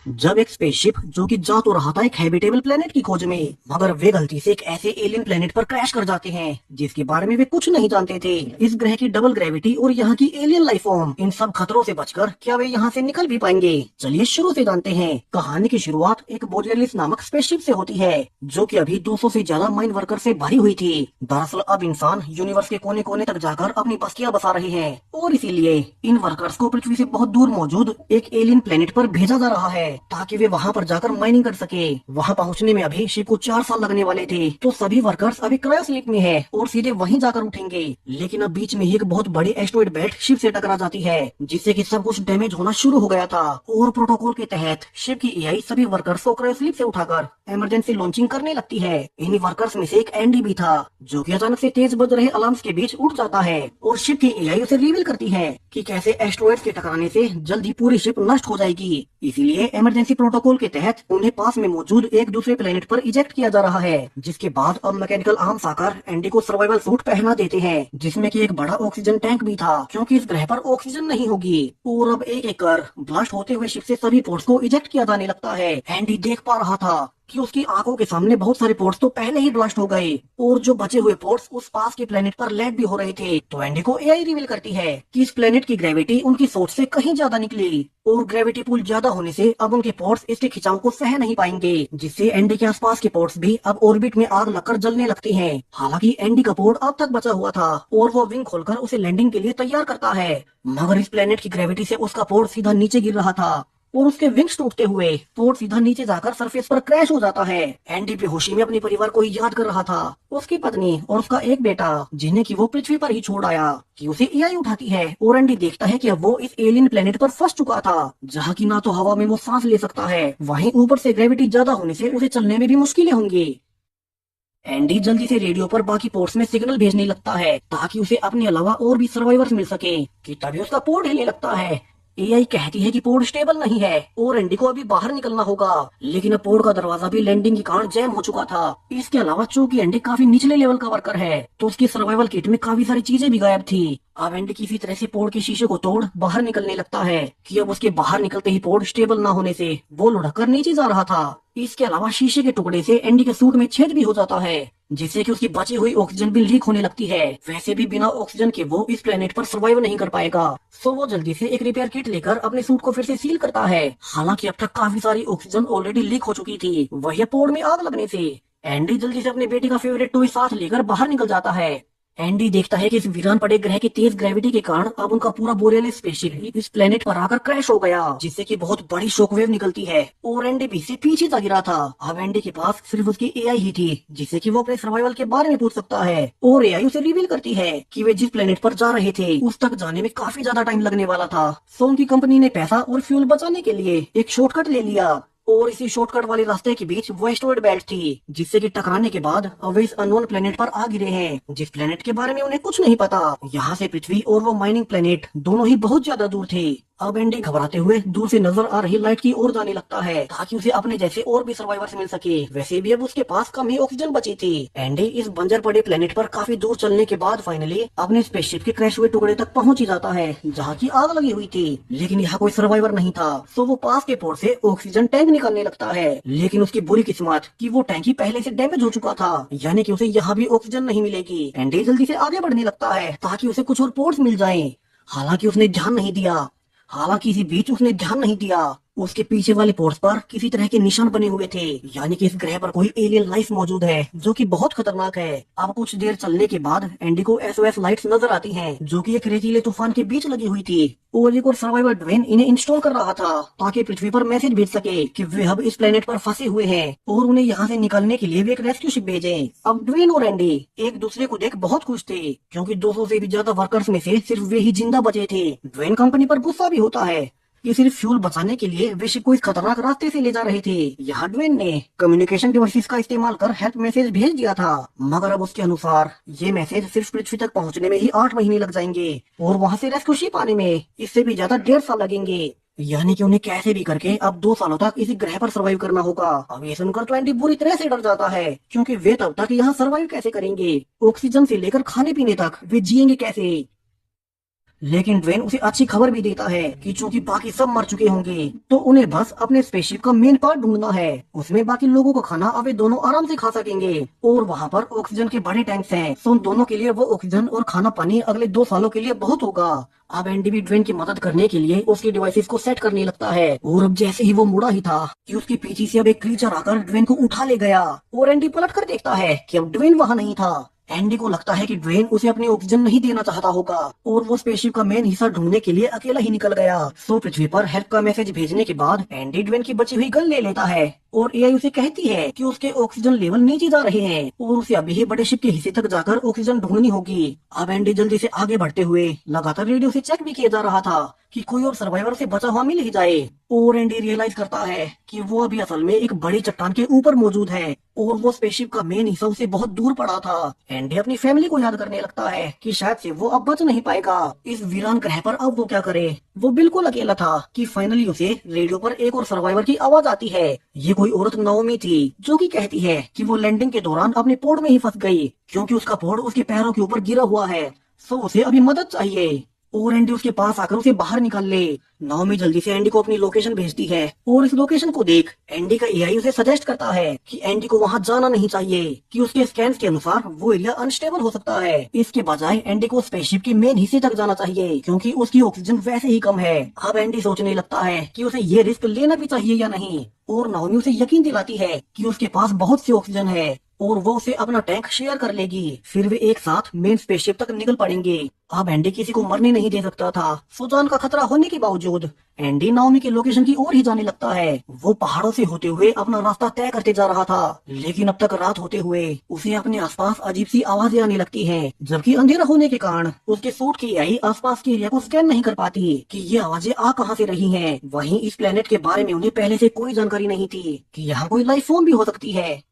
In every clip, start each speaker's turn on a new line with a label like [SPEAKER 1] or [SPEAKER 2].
[SPEAKER 1] जब एक स्पेसशिप जो कि जा तो रहा था एक हैबिटेबल प्लेनेट की खोज में, मगर वे गलती से एक ऐसे एलियन प्लेनेट पर क्रैश कर जाते हैं जिसके बारे में वे कुछ नहीं जानते थे। इस ग्रह की डबल ग्रेविटी और यहाँ की एलियन लाइफ फॉर्म, इन सब खतरों से बचकर क्या वे यहाँ से निकल भी पाएंगे? चलिए शुरू से जानते हैं। कहानी की शुरुआत एक बोरियलिस नामक स्पेसशिप से होती है जो कि अभी 200 से ज्यादा माइन वर्कर से भरी हुई थी। दरअसल अब इंसान यूनिवर्स के कोने कोने तक जाकर अपनी बस्तियां बसा रहे हैं और इसीलिए इन वर्कर्स को पृथ्वी से बहुत दूर मौजूद एक एलियन प्लेनेट पर भेजा जा रहा है ताकि वे वहाँ पर जाकर माइनिंग कर सके। वहाँ पहुँचने में अभी शिप को 4 साल लगने वाले थे, तो सभी वर्कर्स अभी क्रायो स्लीप में है और सीधे वहीं जाकर उठेंगे। लेकिन अब बीच में ही एक बहुत बड़ी एस्टेरॉयड बेल्ट शिप से टकरा जाती है जिससे कि सब कुछ डैमेज होना शुरू हो गया था और प्रोटोकॉल के तहत शिप की एआई सभी वर्कर्स को क्रायो स्लीप से उठाकर इमरजेंसी लॉन्चिंग करने लगती है। इन्हीं वर्कर्स में से एक एंडी भी था जो कि अचानक से तेज बज रहे अलार्म्स के बीच उठ जाता है और शिप की एआई उसे रिवील करती है कि कैसे एस्टेरॉयड्स के टकराने से जल्दी पूरी शिप नष्ट हो जाएगी। इसीलिए इमरजेंसी प्रोटोकॉल के तहत उन्हें पास में मौजूद एक दूसरे प्लेनेट पर इजेक्ट किया जा रहा है। जिसके बाद अब मैकेनिकल आर्म्स आकर एंडी को सर्वाइवल सूट पहना देते हैं जिसमें कि एक बड़ा ऑक्सीजन टैंक भी था क्योंकि इस ग्रह पर ऑक्सीजन नहीं होगी। और अब एक एक कर ब्लास्ट होते हुए शिप से सभी पोर्ट्स को इजेक्ट किया जाने लगता है। एंडी देख पा रहा था कि उसकी आंखों के सामने बहुत सारे पोर्ट्स तो पहले ही ब्लास्ट हो गए और जो बचे हुए पोर्ट्स उस पास के प्लेनेट पर लैंड भी हो रहे थे। तो एंडी को एआई रिवील करती है कि इस प्लेनेट की ग्रेविटी उनकी सोच से कहीं ज्यादा निकली और ग्रेविटी पुल ज्यादा होने से अब उनके पोर्ट्स इसके खिंचाव को सह नहीं पाएंगे, जिससे एंडी के आसपास के पोर्ट्स भी अब ऑर्बिट में आग लगकर जलने लगते हैं। हालांकि एंडी का पोर्ट अब तक बचा हुआ था और वो विंग खोलकर उसे लैंडिंग के लिए तैयार करता है, मगर इस प्लेनेट की ग्रेविटी से उसका पोर्ट सीधा नीचे गिर रहा था और उसके विंग्स टूटते हुए पोर्ट सीधा नीचे जाकर सरफेस पर क्रैश हो जाता है। एंडी बेहोशी में अपने परिवार को ही याद कर रहा था, उसकी पत्नी और उसका एक बेटा जिन्हें कि वो पृथ्वी पर ही छोड़ आया कि उसे एआई उठाती है। और एंडी देखता है कि अब वो इस एलियन प्लेनेट पर फंस चुका था जहाँ की ना तो हवा में वो सांस ले सकता है, वहीं ऊपर से ग्रेविटी ज्यादा होने से उसे चलने में भी मुश्किलें होंगी। एंडी जल्दी से रेडियो पर बाकी पोर्ट्स में सिग्नल भेजने लगता है ताकि उसे अपने अलावा और भी सर्वाइवर्स मिल सके कि तभी उसका पोर्ट हिलने लगता है। एआई कहती है कि पोर्ट स्टेबल नहीं है और एंडी को अभी बाहर निकलना होगा, लेकिन अब पोर्ट का दरवाजा भी लैंडिंग के कारण जैम हो चुका था। इसके अलावा चूंकि एंडी काफी निचले लेवल का वर्कर है तो उसकी सर्वाइवल किट में काफी सारी चीजें भी गायब थी। अब एंडी किसी तरह से पोर्ट के शीशे को तोड़ बाहर निकलने लगता है कि अब उसके बाहर निकलते ही पोर्ट स्टेबल ना होने से वो लुढ़क कर नीचे जा रहा था। इसके अलावा शीशे के टुकड़े से एंडी के सूट में छेद भी हो जाता है जिससे कि उसकी बची हुई ऑक्सीजन भी लीक होने लगती है। वैसे भी बिना ऑक्सीजन के वो इस प्लेनेट पर सर्वाइव नहीं कर पाएगा, सो वो जल्दी से एक रिपेयर किट लेकर अपने सूट को फिर से सील करता है। हालांकि अब तक काफी सारी ऑक्सीजन ऑलरेडी लीक हो चुकी थी वही पोर्ट में आग लगने से। एंडी जल्दी से अपने बेटे का फेवरेट टॉय साथ लेकर बाहर निकल जाता है। एंडी देखता है कि इस वीरान पड़े ग्रह की तेज ग्रेविटी के कारण अब उनका पूरा बोरियलिस स्पेसशिप इस प्लेनेट पर आकर क्रैश हो गया जिससे कि बहुत बड़ी शॉकवेव निकलती है और एंडी भी इससे पीछे जा गिरा था। अब एंडी के पास सिर्फ उसकी एआई ही थी जिससे कि वो अपने सर्वाइवल के बारे में पूछ सकता है और एआई उसे रिवील करती है कि वे जिस प्लेनेट पर जा रहे थे उस तक जाने में काफी ज्यादा टाइम लगने वाला था। सो उनकी कंपनी ने पैसा और फ्यूल बचाने के लिए एक शॉर्टकट ले लिया और इसी शॉर्टकट वाले रास्ते के बीच वो एस्टेरॉयड बेल्ट थी जिससे कि टकराने के बाद अब वे इस अननोन प्लेनेट पर आ गिरे हैं जिस प्लेनेट के बारे में उन्हें कुछ नहीं पता। यहाँ से पृथ्वी और वो माइनिंग प्लेनेट दोनों ही बहुत ज्यादा दूर थे। अब एंडी घबराते हुए दूर से नजर आ रही लाइट की ओर जाने लगता है ताकि उसे अपने जैसे और भी सर्वाइवर्स मिल सके। वैसे भी अब उसके पास कम ही ऑक्सीजन बची थी। एंडी इस बंजर पड़े प्लेनेट पर काफी दूर चलने के बाद फाइनली अपने स्पेसशिप के क्रैश हुए टुकड़े तक पहुंच ही जाता है जहाँ की आग लगी हुई थी, लेकिन यहाँ कोई सर्वाइवर नहीं था। तो वो पास के पोर्ट से ऑक्सीजन टैंक निकालने लगता है, लेकिन उसकी बुरी किस्मत कि वो टैंक ही पहले से डैमेज हो चुका था, यानी कि उसे यहाँ भी ऑक्सीजन नहीं मिलेगी। एंडी जल्दी से आगे बढ़ने लगता है ताकि उसे कुछ और पोर्ट्स मिल जाएं। हालांकि इसी बीच उसने ध्यान नहीं दिया उसके पीछे वाले पोर्ट्स पर किसी तरह के निशान बने हुए थे, यानी कि इस ग्रह पर कोई एलियन लाइफ मौजूद है जो कि बहुत खतरनाक है। अब कुछ देर चलने के बाद एंडी को एसओएस लाइट्स नजर आती हैं जो कि एक रेतीले तूफान के बीच लगी हुई थी और एक और सर्वाइवर ड्वेन इन्हें इंस्टॉल कर रहा था ताकि पृथ्वी पर मैसेज भेज सके कि वे अब इस प्लेनेट पर फंसे हुए हैं और उन्हें यहाँ से निकालने के लिए वे एक रेस्क्यू शिप भेजें। अब ड्वेन और एंडी एक दूसरे को देख बहुत खुश थे क्योंकि 200 से भी ज्यादा वर्कर्स में से सिर्फ वे ही जिंदा बचे थे। ड्वेन कंपनी पर गुस्सा भी होता है ये सिर्फ फ्यूल बचाने के लिए वे शिप को इस खतरनाक रास्ते से ले जा रहे थे। यहाँ ड्वेन ने कम्युनिकेशन डिवाइसेस का इस्तेमाल कर हेल्प मैसेज भेज दिया था, मगर अब उसके अनुसार ये मैसेज सिर्फ पृथ्वी तक पहुँचने में ही 8 महीने लग जाएंगे और वहाँ से रेस्क्यू शिप आने में इससे भी ज्यादा 1.5 साल लगेंगे, यानी कि उन्हें कैसे भी करके अब 2 सालों तक इसी ग्रह पर सर्वाइव करना होगा। अब ये सुनकर तो एंडी बुरी तरह से डर जाता है क्योंकि वे तब तक यहाँ सर्वाइव कैसे करेंगे, ऑक्सीजन से लेकर खाने पीने तक वे जिएंगे कैसे। लेकिन ड्वेन उसे अच्छी खबर भी देता है कि चूंकि बाकी सब मर चुके होंगे तो उन्हें बस अपने स्पेसशिप का मेन पार्ट ढूंढना है। उसमें बाकी लोगों को खाना अब वे दोनों आराम से खा सकेंगे और वहाँ पर ऑक्सीजन के बड़े टैंक्स हैं, तो उन दोनों के लिए वो ऑक्सीजन और खाना पानी अगले 2 सालों के लिए बहुत होगा। अब एंडी भी ड्वेन की मदद करने के लिए उसकी डिवाइसेस को सेट करने लगता है और अब जैसे ही वो मुड़ा ही था कि उसके पीछे से अब एक क्रीचर आकर ड्वेन को उठा ले गया और एंडी पलट कर देखता है कि अब ड्वेन वहाँ नहीं था। एंडी को लगता है कि ड्वेन उसे अपनी ऑक्सीजन नहीं देना चाहता होगा और वो स्पेसशिप का मेन हिस्सा ढूंढने के लिए अकेला ही निकल गया। सो पृथ्वी पर हेल्प का मैसेज भेजने के बाद एंडी ड्वेन की बची हुई गन ले लेता है और एआई उसे कहती है कि उसके ऑक्सीजन लेवल नीचे जा रहे हैं और उसे अभी ही बड़े शिप के हिस्से तक जाकर ऑक्सीजन ढूंढनी होगी। अब एंडी जल्दी से आगे बढ़ते हुए लगातार रेडियो से चेक भी किया जा रहा था कि कोई और सर्वाइवर से बचा हुआ मिल ही जाए और एंडी रियलाइज करता है कि वो अभी असल में एक बड़ी चट्टान के ऊपर मौजूद है और वो स्पेसशिप का मेन हिस्सा उसे बहुत दूर पड़ा था। एंडी अपनी फैमिली को याद करने लगता है कि शायद से वो अब बच नहीं पाएगा इस वीरान ग्रह पर। अब वो क्या करे, वो बिल्कुल अकेला था कि फाइनली उसे रेडियो पर एक और सर्वाइवर की आवाज आती है। ये कोई औरत नाओमी थी जो कि कहती है कि वो लैंडिंग के दौरान अपने पोर्ट में ही फंस गई क्योंकि उसका पोर्ट उसके पैरों के ऊपर गिरा हुआ है, सो उसे अभी मदद चाहिए और एंडी उसके पास आकर उसे बाहर निकाल ले। नाओमी जल्दी से एंडी को अपनी लोकेशन भेजती है और इस लोकेशन को देख एंडी का एआई उसे सजेस्ट करता है कि एंडी को वहां जाना नहीं चाहिए कि उसके स्कैन्स के अनुसार वो एरिया अनस्टेबल हो सकता है। इसके बजाय एंडी को स्पेसशिप के मेन हिस्से तक जाना चाहिए क्योंकि उसकी ऑक्सीजन वैसे ही कम है। अब एंडी सोचने लगता है कि उसे ये रिस्क लेना भी चाहिए या नहीं और नाओमी उसे यकीन दिलाती है कि उसके पास बहुत सी ऑक्सीजन है और वो उसे अपना टैंक शेयर कर लेगी, फिर वे एक साथ मेन स्पेसशिप तक निकल पड़ेंगे। अब एंडी किसी को मरने नहीं दे सकता था, सो जान का खतरा होने के बावजूद एंडी नाओमी के लोकेशन की ओर ही जाने लगता है। वो पहाड़ों से होते हुए अपना रास्ता तय करते जा रहा था लेकिन अब तक रात होते हुए उसे अपने आसपास अजीब सी आवाजें आने लगती हैं, जबकि अंधेरा होने के कारण उसके सूट की एआई आसपास के एरिया को स्कैन नहीं कर पाती कि ये आवाजें आ कहां से रही हैं। वहीं इस प्लेनेट के बारे में उन्हें पहले से कोई जानकारी नहीं थी कि यहाँ कोई लाइफ फॉर्म भी हो सकती है।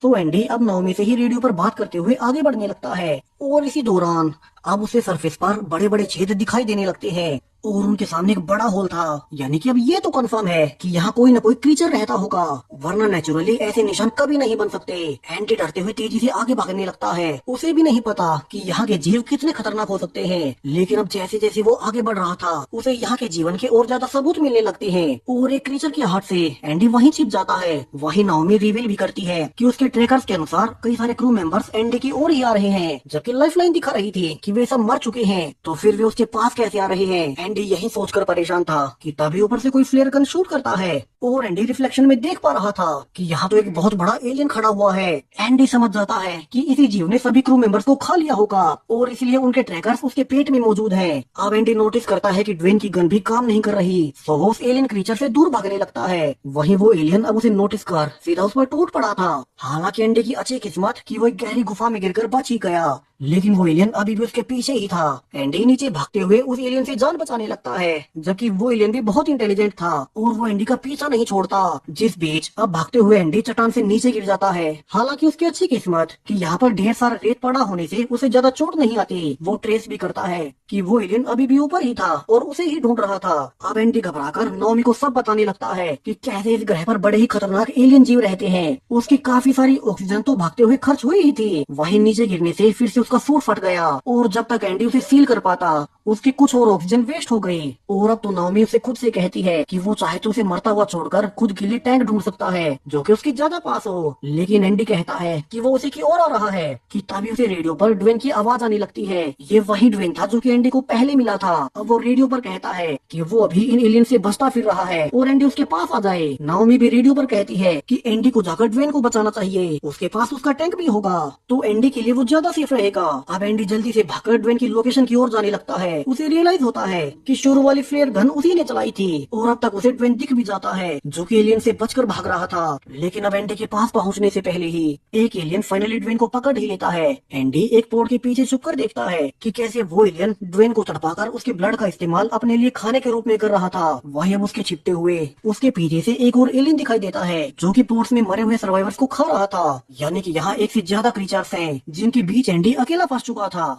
[SPEAKER 1] तो एंडी अब नाओमी से ही रेडियो पर बात करते हुए आगे बढ़ने लगता है और इसी दौरान अब उसे सरफेस पर बड़े बड़े छेद दिखाई देने लगते हैं और उनके सामने एक बड़ा होल था, यानी कि अब ये तो कंफर्म है कि यहाँ कोई न कोई क्रीचर रहता होगा, वरना नेचुरली ऐसे निशान कभी नहीं बन सकते। एंडी डरते हुए तेजी से आगे भागने लगता है। उसे भी नहीं पता कि यहाँ के जीव कितने खतरनाक हो सकते हैं, लेकिन अब जैसे जैसे वो आगे बढ़ रहा था उसे यहाँ के जीवन के और ज्यादा सबूत मिलने लगते हैं और एक क्रीचर की हाथ से एंडी वहीं छिप जाता है। वहीं नाओमी रिवील भी करती है कि उसके ट्रैकर्स के अनुसार कई सारे क्रू मेंबर्स एंडी की ओर ही आ रहे हैं, जबकि लाइफलाइन दिखा रही थी कि वे सब मर चुके हैं, तो फिर वे उसके पास कैसे आ रहे हैं। एंडी यही सोचकर परेशान था कि तभी ऊपर से कोई फ्लेयर गन शूट करता है और एंडी रिफ्लेक्शन में देख पा रहा था कि यहाँ तो एक बहुत बड़ा एलियन खड़ा हुआ है। एंडी समझ जाता है कि इसी जीव ने सभी क्रू मेंबर्स को खा लिया होगा और इसलिए उनके ट्रैकर्स उसके पेट में मौजूद हैं। अब एंडी नोटिस करता है कि ड्वेन की गन भी काम नहीं कर रही, तो वो उस एलियन क्रीचर से दूर भागने लगता है। वहीं वो एलियन अब उसे नोटिस कर सीधा उस पर टूट पड़ा था। हालांकि एंडी की अच्छी किस्मत कि वो एक गहरी गुफा में गिरकर बच ही गया, लेकिन वो एलियन अभी भी उसके पीछे ही था। एंडी नीचे भागते हुए उस एलियन से जान बचाने लगता है, जबकि वो एलियन भी बहुत इंटेलिजेंट था और वो एंडी का पीछा नहीं छोड़ता। जिस बीच अब भागते हुए एंडी चट्टान से नीचे गिर जाता है। हालांकि उसकी अच्छी किस्मत कि यहाँ पर ढेर सारा रेत पड़ा होने से उसे ज्यादा चोट नहीं आती। वो ट्रेस भी करता है कि वो एलियन अभी भी ऊपर ही था और उसे ही ढूंढ रहा था। अब एंडी घबराकर नाओमी को सब बताने लगता है कि कैसे इस ग्रह पर बड़े ही खतरनाक एलियन जीव रहते हैं। उसकी काफी सारी ऑक्सीजन तो भागते हुए खर्च हुई ही थी, वहीं नीचे गिरने से फिर से उसका सूट फट गया और जब तक एंडी उसे सील कर पाता उसकी कुछ और ऑक्सीजन वेस्ट हो गई। और अब तो नाओमी उसे खुद से कहती है कि वो चाहे तो उसे मरता हुआ छोड़कर खुद के लिए टैंक ढूंढ सकता है जो कि उसके ज्यादा पास हो, लेकिन एंडी कहता है कि वो उसी की ओर आ रहा है कि तभी उसे रेडियो पर ड्वेन की आवाज आने लगती है। ये वही ड्वेन था जो कि एंडी को पहले मिला था। अब वो रेडियो पर कहता है कि वो अभी इन एलियन से बचता फिर रहा है और एंडी उसके पास आ जाए। नाओमी भी रेडियो पर कहती है कि एंडी को जाकर ड्वेन को बचाना चाहिए, उसके पास उसका टैंक भी होगा तो एंडी के लिए वो ज्यादा सेफ रहेगा। अब एंडी जल्दी से भागकर ड्वेन की लोकेशन की ओर जाने लगता है। उसे रियलाइज होता है कि शुरू वाली फ्लेयर गन उसी ने चलाई थी और अब तक उसे ड्वेन दिख भी जाता है जो कि एलियन से बचकर भाग रहा था। लेकिन अब एंडी के पास पहुंचने से पहले ही एक एलियन फाइनली ड्वेन को पकड़ ही लेता है। एंडी एक पोर्ट के पीछे छुपकर देखता है कि कैसे वो एलियन ड्वेन को तड़पाकर उसके ब्लड का इस्तेमाल अपने लिए खाने के रूप में कर रहा था। वही अब उसके छिपते हुए उसके पीछे से एक और एलियन दिखाई देता है जो कि पोर्ट्स में मरे हुए सर्वाइवर्स को खा रहा था, यानी कि यहाँ एक से ज्यादा क्रीचर्स हैं जिनके बीच एंडी अकेला फंस चुका था।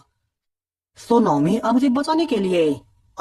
[SPEAKER 1] सो नाओमी अब उसे बचाने के लिए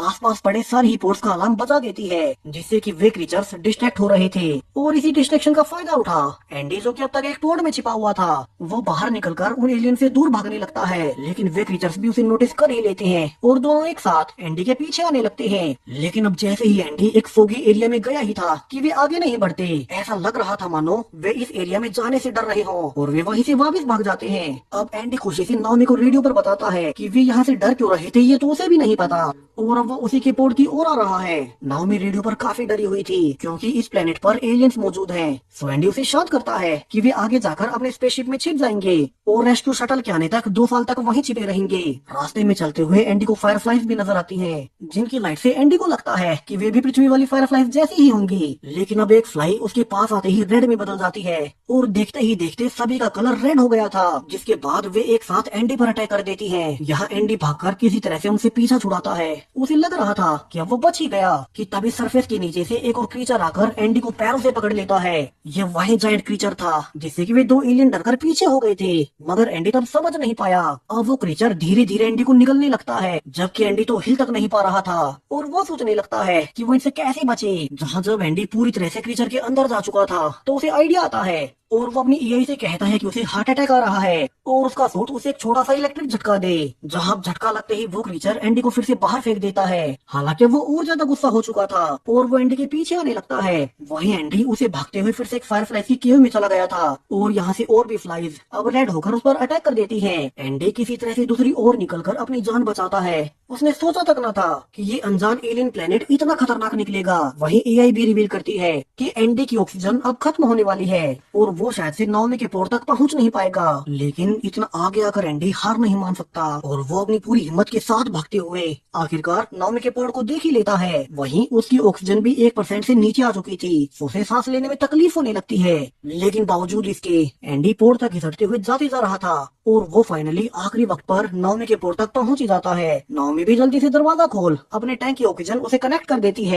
[SPEAKER 1] आसपास पड़े सारे ही पोर्ट्स का अलार्म बजा देती है, जिससे कि वे क्रीचर्स डिस्ट्रैक्ट हो रहे थे और इसी डिस्ट्रैक्शन का फायदा उठा एंडी, जो कि अब तक एक पोर्ट में छिपा हुआ था, वो बाहर निकलकर उन एलियन से दूर भागने लगता है। लेकिन वे क्रीचर्स भी उसे नोटिस कर ही लेते हैं और दोनों एक साथ एंडी के पीछे आने लगते हैं। लेकिन अब जैसे ही एंडी एक फोगी एरिया में गया ही था कि वे आगे नहीं बढ़ते। ऐसा लग रहा था मानो वे इस एरिया में जाने से डर रहे हो और वे वहीं से वापस भाग जाते हैं। अब एंडी खुशी से नाओमी को रेडियो पर बताता है कि वे यहाँ से डर क्यों रहे थे, ये तो उसे भी नहीं पता, और अब वो उसी के पोर्ट की ओर आ रहा है। नाओमी रेडियो पर काफी डरी हुई थी क्योंकि इस प्लेनेट पर एलियंस मौजूद हैं। सो एंडी उसे शांत करता है कि वे आगे जाकर अपने स्पेसशिप में छिप जाएंगे और रेस्क्यू शटल के आने तक 2 साल तक वहीं छिपे रहेंगे। रास्ते में चलते हुए एंडी को फायरफ्लाइज भी नजर आती हैं, जिनकी लाइट से एंडी को लगता है कि वे भी पृथ्वी वाली फायरफ्लाइज जैसी ही होंगी। लेकिन अब एक फ्लाई उसके पास आते ही रेड में बदल जाती है और देखते ही देखते सभी का कलर रेड हो गया था, जिसके बाद वे एक साथ एंडी पर अटैक कर देती है। यहाँ एंडी भागकर किसी तरह से उनसे पीछा छुड़ाता है। उसे लग रहा था कि अब वो बच ही गया कि तभी सरफेस के नीचे से एक और क्रीचर आकर एंडी को पैरों से पकड़ लेता है। ये वही जायंट क्रीचर था जिससे कि वे 2 एलियन डरकर पीछे हो गए थे, मगर एंडी तब समझ नहीं पाया। अब वो क्रीचर धीरे धीरे एंडी को निगलने लगता है, जबकि एंडी तो हिल तक नहीं पा रहा था और वो सोचने लगता है कि वो इनसे कैसे बचे। जहाँ जब एंडी पूरी तरह से क्रीचर के अंदर जा चुका था तो उसे आइडिया आता है और वो अपनी एआई से कहता है कि उसे हार्ट अटैक आ रहा है और उसका सूट उसे एक छोटा सा इलेक्ट्रिक झटका दे। जहां झटका लगते ही वो क्रीचर एंडी को फिर से बाहर फेंक देता है। हालांकि वो और ज्यादा गुस्सा हो चुका था और वो एंडी के पीछे आने लगता है। वहीं एंडी उसे भागते हुए फिर से एक फायरफ्लाई की केव में चला गया था और यहाँ से और भी फ्लाइज अब रेड होकर उस पर अटैक कर देती है। एंडी किसी तरह से दूसरी ओर निकलकर अपनी जान बचाता है। उसने सोचा तक न था कि ये अनजान एलियन प्लेनेट इतना खतरनाक निकलेगा। वहीं एआई भी रिवील करती है कि एंडी की ऑक्सीजन अब खत्म होने वाली है और वो शायद से नाओमी के पोर्ट तक पहुंच नहीं पाएगा। लेकिन इतना आगे आकर एंडी हार नहीं मान सकता और वो अपनी पूरी हिम्मत के साथ भागते हुए आखिरकार नाओमी के पोर्ट को देख ही लेता है। वहीं उसकी ऑक्सीजन भी 1% से नीचे आ चुकी थी। उसे सांस लेने में तकलीफ होने लगती है, लेकिन बावजूद इसके एंडी पोर्ट तक घिसटते हुए जाते जा रहा था और वो फाइनली आखिरी वक्त पर नाओमी के पोर्ट तक पहुंच ही जाता है। नाओमी भी जल्दी से दरवाजा खोल अपने टैंक की ऑक्सीजन उसे कनेक्ट कर देती है।